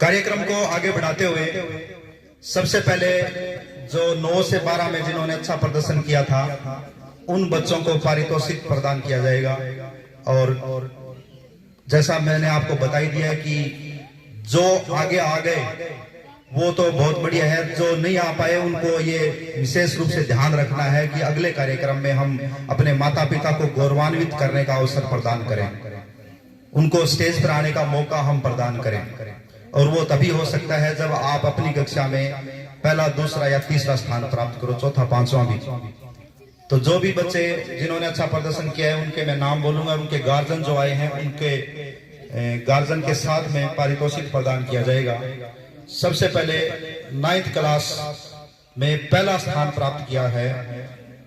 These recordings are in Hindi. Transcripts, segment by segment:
कार्यक्रम को आगे बढ़ाते हुए सबसे पहले जो 9 से 12 में जिन्होंने अच्छा प्रदर्शन किया था उन बच्चों को पारितोषिक प्रदान किया जाएगा। और जैसा मैंने आपको बताई दिया कि जो आगे आ गए वो तो बहुत बढ़िया है, जो नहीं आ पाए उनको ये विशेष रूप से ध्यान रखना है कि अगले कार्यक्रम में हम अपने माता पिता को गौरवान्वित करने का अवसर प्रदान करें, उनको स्टेज पर आने का मौका हम प्रदान करें। और वो तभी हो सकता है जब आप अपनी कक्षा में पहला, दूसरा या तीसरा स्थान प्राप्त करो, चौथा, पांचवा भी। तो जो भी बच्चे जिन्होंने अच्छा प्रदर्शन किया है उनके मैं नाम बोलूंगा, उनके गार्जियन जो आए हैं उनके गार्जियन के साथ में पारितोषिक प्रदान किया जाएगा। सबसे पहले 9th क्लास में पहला स्थान प्राप्त किया है।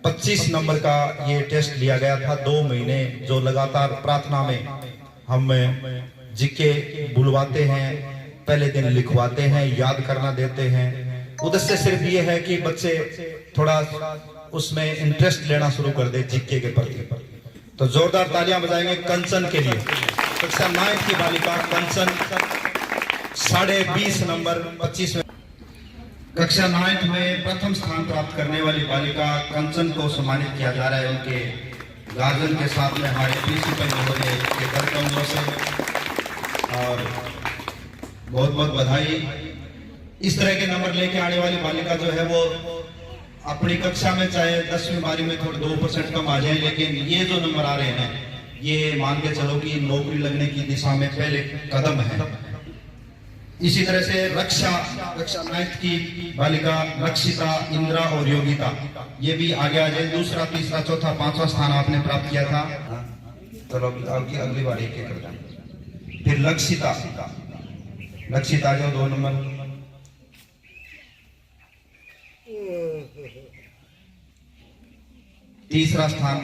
25 नंबर का ये टेस्ट लिया गया था। 2 महीने जो लगातार प्रार्थना में हम जीके बुलवाते हैं, पहले दिन लिखवाते हैं, याद करना देते हैं। उद्देश्य सिर्फ ये है कि बच्चे थोड़ा उसमें इंटरेस्ट लेना शुरू कर दे जीके के प्रति। तो जोरदार तालियां बजाएंगे कंचन के लिए। कक्षा 9 की बालिका कंचन 20.5 नंबर 25 में। कक्षा 9 में प्रथम स्थान प्राप्त करने वाली बालिका कंचन को सम्मानित किया जा रहा है उनके गार्जियन के साथ में, हमारे प्रिंसिपल महोदय के कर कमरों से। और बहुत बहुत बधाई। इस तरह के नंबर लेके आने वाली बालिका जो है वो अपनी कक्षा में चाहे 10वीं 12वीं में थोड़े 2% कम आ जाए, लेकिन ये जो नंबर आ रहे हैं ये मान के चलो कि नौकरी लगने की दिशा में पहले कदम है। इसी तरह से कक्षा 9 की बालिका रक्षिता, इंद्रा और योगिता, ये भी आगे आ जाए। 2रा, 3रा, 4था, 5वां स्थान आपने प्राप्त किया था। चलो आपकी अगली बार एक कर दें। फिर लक्षिता जो 2 नंबर। तीसरा स्थान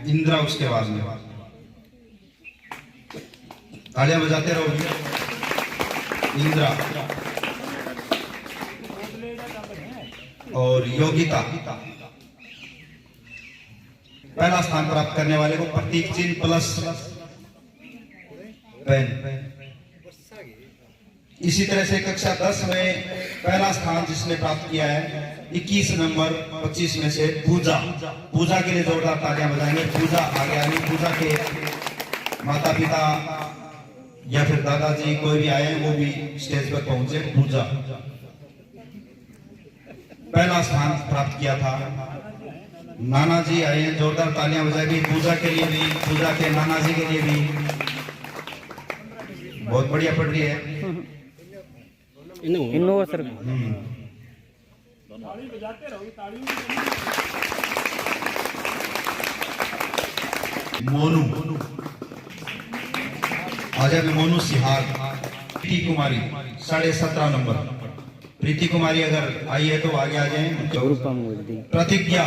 इंद्रा, उसके बाद में तालियां बजाते रहो। इंद्रा और योगिता। पहला स्थान प्राप्त करने वाले को प्रतीक चिन्ह प्लस पेन। इसी तरह से कक्षा 10 में पहला स्थान जिसने प्राप्त किया है 21 नंबर 25 में से पूजा के लिए जोरदार तालियां बजाएंगे। पूजा आगे आगे, पूजा के माता पिता या फिर दादाजी कोई भी आए वो भी स्टेज पर पहुंचे। पूजा पहला स्थान प्राप्त किया था। नाना जी आए, जोरदार तालियां बजाएंगे पूजा के लिए भी, पूजा के नाना जी के लिए भी। बहुत बढ़िया पढ़ रही है। सर मोनू आजा में मोनू सिहाग। प्रीति कुमारी 17.5 नंबर। प्रीति कुमारी अगर आई है तो आगे आ जाए। प्रतिज्ञा,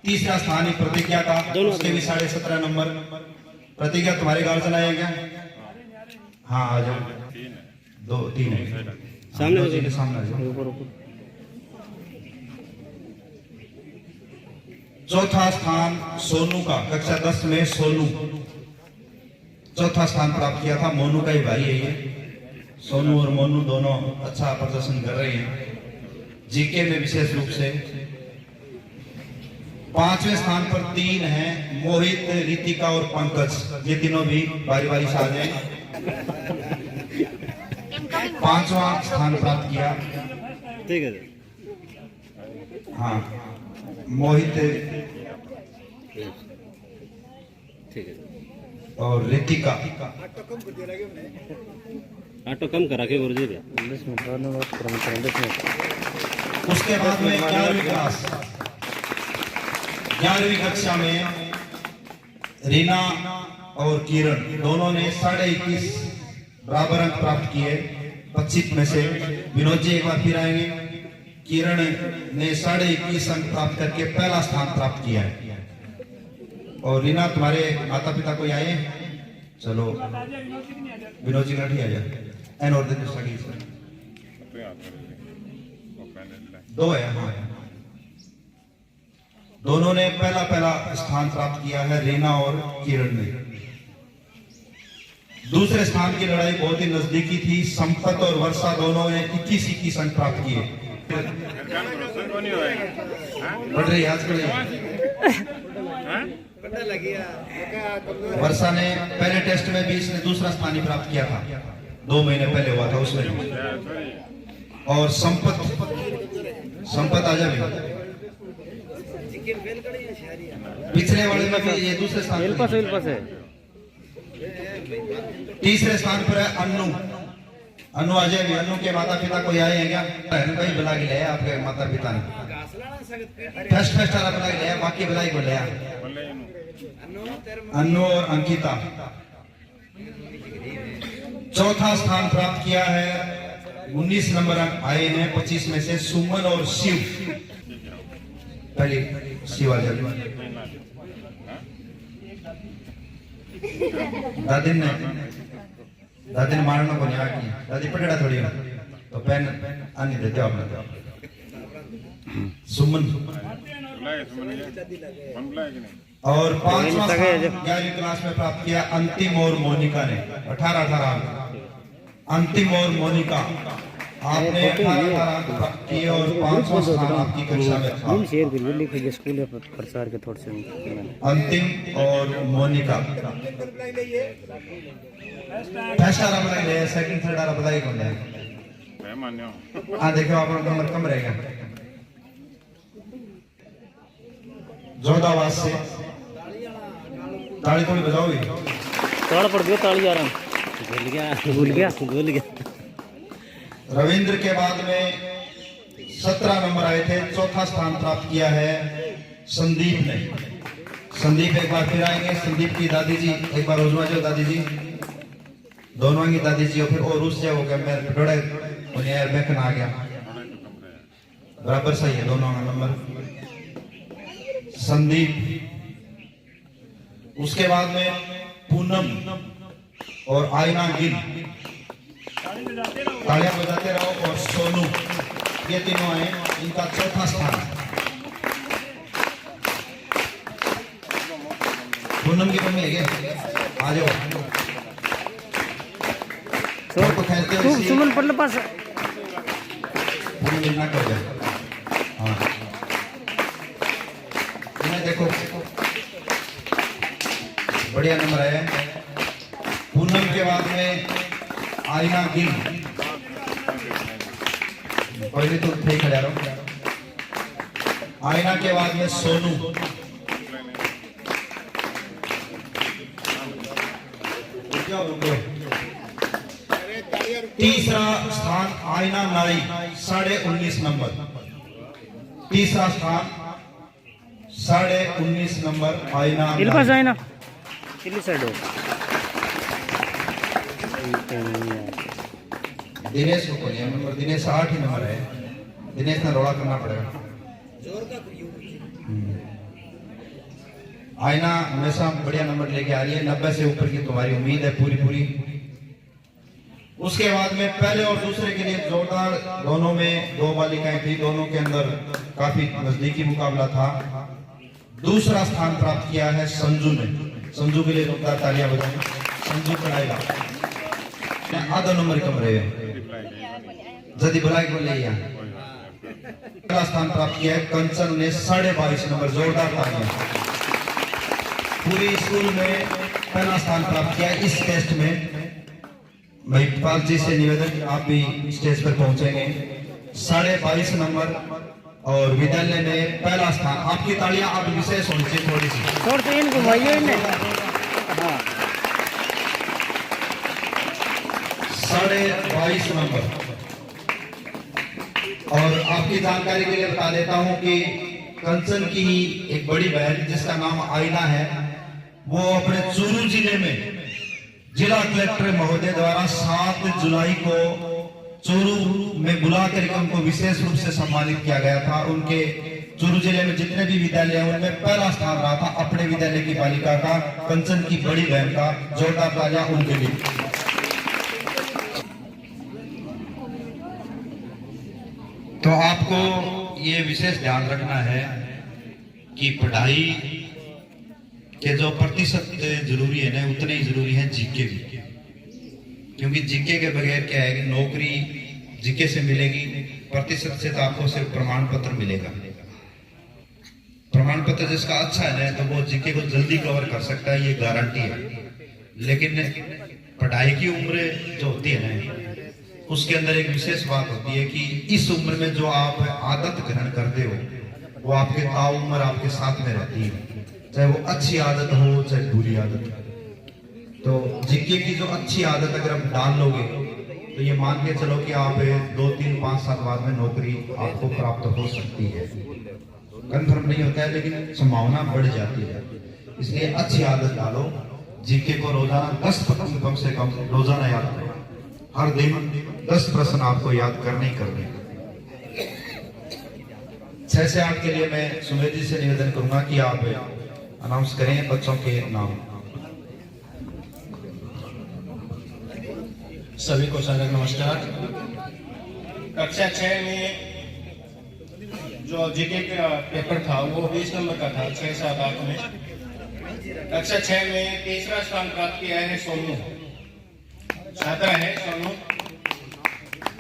तीसरा स्थान है प्रतिज्ञा का, उसके भी 17.5 नंबर। प्रतिज्ञा तुम्हारे गार्जियन आए क्या? हाँ आ जाओ। 2 3 है सामने के सामने आ जाओ। चौथा स्थान सोनू का, कक्षा 10 में सोनू चौथा स्थान प्राप्त किया था। मोनू का ही भाई है ये। सोनू और मोनू दोनों अच्छा प्रदर्शन कर रहे हैं जीके में विशेष रूप से। 5वें स्थान पर 3 हैं, मोहित, रितिका और पंकज। ये तीनों भी बारी बारी से आ जाए। 5वां स्थान प्राप्त किया। ठीक है। हाँ, मोहित ठीक है और रितिका। ऑटो कम करा के गुरुजी। उसके बाद में 11वीं कक्षा में रीना और किरण दोनों ने 21.5 बराबर अंक प्राप्त किए 25 में से। विनोद जी एक बार फिर आएंगे। किरण ने 21.5 अंक प्राप्त करके पहला स्थान प्राप्त किया है। और रीना तुम्हारे माता पिता कोई आए? चलो विनोद जी गाठी आ जाए। एन और दिन 2 है। हाँ, दोनों ने पहला स्थान प्राप्त किया है, रीना और किरण ने। दूसरे स्थान की लड़ाई बहुत ही नजदीकी थी। संपत और वर्षा दोनों ने 21-21 अंक प्राप्त किए। बढ़ रही आजकल वर्षा ने पहले टेस्ट में भी इसने दूसरा स्थान ही प्राप्त किया था, 2 महीने पहले हुआ था उसमें। और संपत आजा भी पिछले वाले में भी ये दूसरे स्थान पर है। तीसरे स्थान पर है अनु अजय भी। अनु के माता पिता कोई आए हैं क्या? भाई बुला के ले आपके माता पिता ने फर्स्ट वाला बुला के ले, बाकी बुलाई को ले। अनु और अंकिता चौथा स्थान प्राप्त किया है। 19 नंबर आए हैं 25 में से। सुमन और शिव पहले शिव आ जाए। दादी ने मारना को नहीं आकी। दादी पकड़ा थोड़ी तो पेन आने देते हो आपने। सुमन और 5वां स्थान 11वीं क्लास में प्राप्त किया अंतिम और मोनिका ने 18 अंक। अंतिम और मोनिका आपने 18 अंक प्राप्त किए और 5वां स्थान आपकी कक्षा में था। प्रचार के थोड़े से अंतिम और मोनिका फर्स्ट आ रहा है, सेकंड थर्ड आ रहा बताइए कौन है? हाँ देखो आप नंबर कम रहेगा। जोरदार आवाज से ताली थोड़ी बजाओगे। ताड़ पड़ गया, ताली आ रहा भूल गया। रविंद्र के बाद में 17 नंबर आए थे। चौथा स्थान प्राप्त किया है संदीप ने। संदीप एक बार फिर आएंगे। संदीप की दादी जी एक बार उजमा जाओ दादी जी, दोनों की दादी जी। और फिर और उससे हो गया मेरे थोड़े यार बैकन आ गया, बराबर सही है दोनों का नंबर। संदीप, उसके बाद में पूनम और आयना गिल, तालियां बजाते रहो। और सोनू, ये तीनों आए, इनका चौथा स्थान। पूनम की मम्मी है क्या? आ जाओ सुमन पढ़ पास ना कर जाए। हाँ देखो बढ़िया नंबर है। पूनम के बाद में आयना गिल, पहले तो ठीक खड़ा रहो। आयना के बाद में सोनू, तीसरा स्थान आयना नाई 19.5 नंबर। तीसरा स्थान 19.5 नंबर आयना दिनेश को नंबर, दिनेश 8 ही नंबर है। दिनेश ने रोड़ा करना पड़ेगा। आयना हमेशा बढ़िया नंबर लेके आ रही है। 90 से ऊपर की तुम्हारी उम्मीद है पूरी। उसके बाद में पहले और दूसरे के लिए जोरदार, दोनों में 2 बालिकाएं थी, दोनों के अंदर काफी नजदीकी मुकाबला था। दूसरा स्थान प्राप्त किया है संजू ने। संजू के लिए जोरदार तालियां बजाएं। संजू पढ़ाएगा आधा नंबर कम रहे जल्दी बुलाई को ले। पहला स्थान प्राप्त किया है कंचन ने 22.5 नंबर। जोरदार तालियां। पूरी स्कूल में पहला स्थान प्राप्त किया है इस टेस्ट में। महिपाल जी से निवेदन, आप भी स्टेज पर पहुंचेंगे। 22.5 नंबर और विद्यालय में पहला स्थान। आपकी तालियां आप विशेष होनी चाहिए थोड़ी सी। 22.5 नंबर। और आपकी जानकारी के लिए बता देता हूं कि कंचन की ही एक बड़ी बहन जिसका नाम आयना है, वो अपने चूरू जिले में जिला कलेक्टर महोदय द्वारा 7 जुलाई को चूरू में बुला करके उनको विशेष रूप से सम्मानित किया गया था। उनके चूरू जिले में जितने भी विद्यालय हैं उनमें पहला स्थान रहा था अपने विद्यालय की बालिका का, कंचन की बड़ी बहन का। जोरदार तालियां उनके लिए। तो आपको ये विशेष ध्यान रखना है कि पढ़ाई के जो प्रतिशत जरूरी है ना, उतने ही जरूरी है जीके भी। क्योंकि जीके के बगैर क्या है कि नौकरी जीके से मिलेगी, प्रतिशत से तो आपको सिर्फ प्रमाण पत्र मिलेगा। प्रमाण पत्र जिसका अच्छा है ना, तो वो जीके को जल्दी कवर कर सकता है, ये गारंटी है। लेकिन पढ़ाई की उम्र जो होती है ना, उसके अंदर एक विशेष बात होती है कि इस उम्र में जो आप आदत ग्रहण करते हो, वो आपके ताउम्र आपके साथ में रहती है, चाहे वो अच्छी आदत हो चाहे बुरी आदत। तो जीके की जो अच्छी आदत अगर आप डाल लोगे, तो ये मान के चलो कि आप 2, 3, 5 साल बाद में नौकरी आपको प्राप्त हो सकती है। कंफर्म नहीं होता है, लेकिन संभावना बढ़ जाती है। इसलिए अच्छी आदत डालो, जीके को रोजाना 10 प्रश्न कम से कम रोजाना याद करो। हर दिन 10 प्रश्न आपको याद करने ही करने। 6 से 8 के लिए मैं सुमेध जी से निवेदन करूंगा कि आप अनाउंस करें बच्चों के नाम। सभी को सादर नमस्कार। कक्षा 6 में जो जीके का पेपर था वो 20 नंबर का था, 6, 7, 8 में। कक्षा 6 में तीसरा स्थान प्राप्त किया है सोनू, छात्रा है सोनू,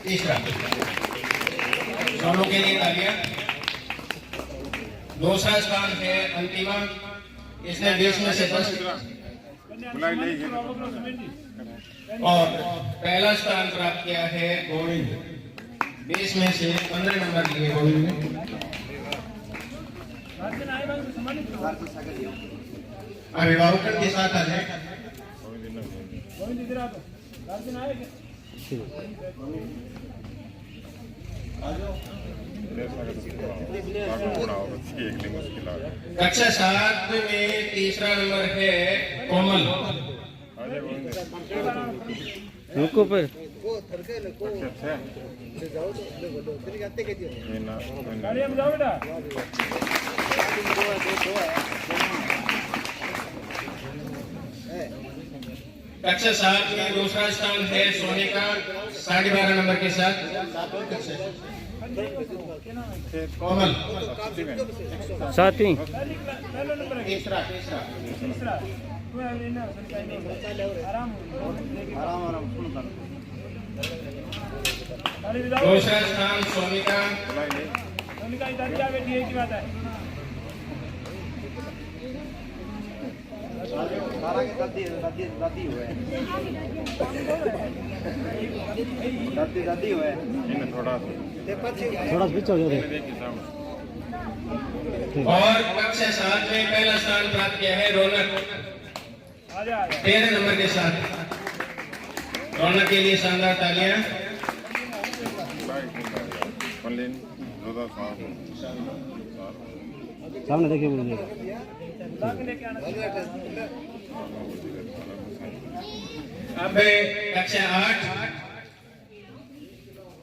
तीसरा। सोनू के लिए तालियां। दूसरा स्थान है अंतिमा, इसने 20 में से 10। और पहला स्थान प्राप्त किया है गोविंद, 20 में से 15 नंबर लिए गोविंद ने। अभिभावकों के साथ आ जाए। कक्षा 7 में तीसरा नंबर है कोमल। रुको पर कक्षा 7 में दूसरा स्थान है सोनिका, 12.5 नंबर के साथ। कोमल 7वीं। तीसरा। दूसरा स्थान सोनिका। थोड़ा पीछे हो जाओ। और कक्षा 7 में पहला स्थान प्राप्त किया है रौनक, 13 नंबर के साथ। रौनक के लिए शानदार तालियां। सामने देखिए बोलिए। अब कक्षा 8।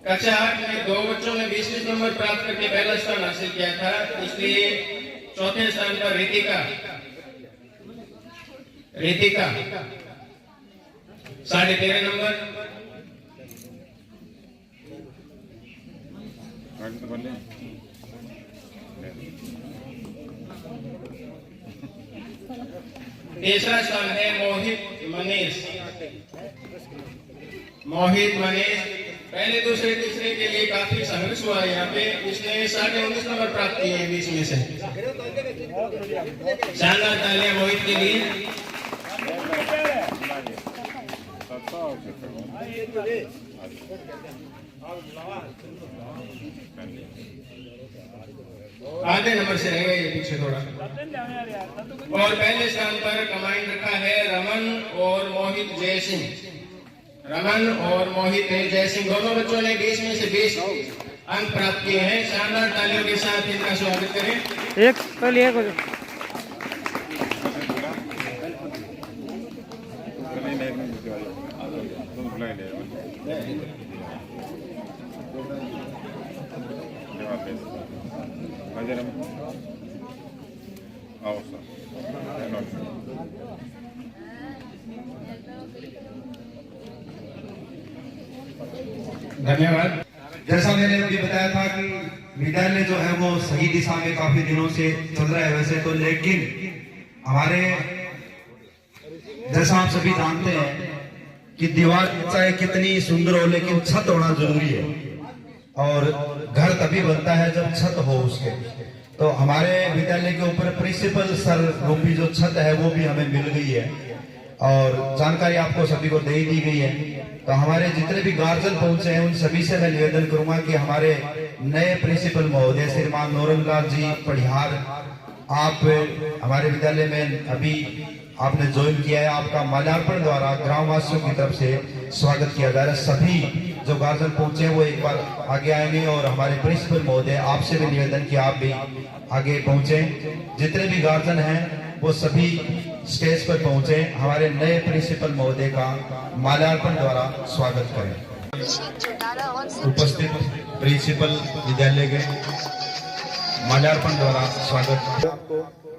कक्षा 8 में 2 बच्चों ने 20 नंबर प्राप्त करके पहला स्थान हासिल किया था, इसलिए चौथे स्थान पर रितिका 13.5 नंबर। तीसरा स्थान है मोहित मनीष। पहले दूसरे तीसरे के लिए काफी संघर्ष हुआ यहाँ पे। इसने 19.5 नंबर प्राप्त किए हैं 20 में से। शानदार तालियां मोहित के लिए। आधे नंबर से रहेगा ये पीछे थोड़ा। और पहले स्थान पर कमांड रखा है रमन और मोहित जय सिंह। दोनों बच्चों ने 20 में से 20 अंक प्राप्त किए हैं। शानदार तालियों के साथ इनका स्वागत करें। एक पहले एक धन्यवाद। जैसा मैंने अभी बताया था कि विद्यालय जो है वो सही दिशा में काफी दिनों से चल रहा है वैसे तो, लेकिन हमारे जैसा आप सभी जानते हैं कि दीवार चाहे कितनी सुंदर हो लेकिन छत होना जरूरी है, और घर तभी बनता है जब छत हो उसके। तो हमारे विद्यालय के ऊपर प्रिंसिपल सर रूपी जो छत है वो भी हमें मिल गई है, और जानकारी आपको सभी को दे दी गई है। तो हमारे जितने भी गार्जियन पहुंचे हैं उन सभी से मैं निवेदन करूंगा कि हमारे नए प्रिंसिपल महोदय श्रीमान नौरंगलाल जी पढ़ियार, आप हमारे विद्यालय में अभी आपने ज्वाइन किया है, आपका माल्यार्पण द्वारा ग्रामवासियों की तरफ से स्वागत किया जा रहा है। सभी जो गार्जियन पहुंचे वो एक बार आगे आएंगे, और हमारे प्रिंसिपल महोदय आपसे भी निवेदन कि आप भी आगे पहुंचे। जितने भी गार्जियन हैं वो सभी स्टेज पर पहुंचे, हमारे नए प्रिंसिपल महोदय का माल्यार्पण द्वारा स्वागत करें। उपस्थित प्रिंसिपल विद्यालय के माल्यार्पण द्वारा स्वागत।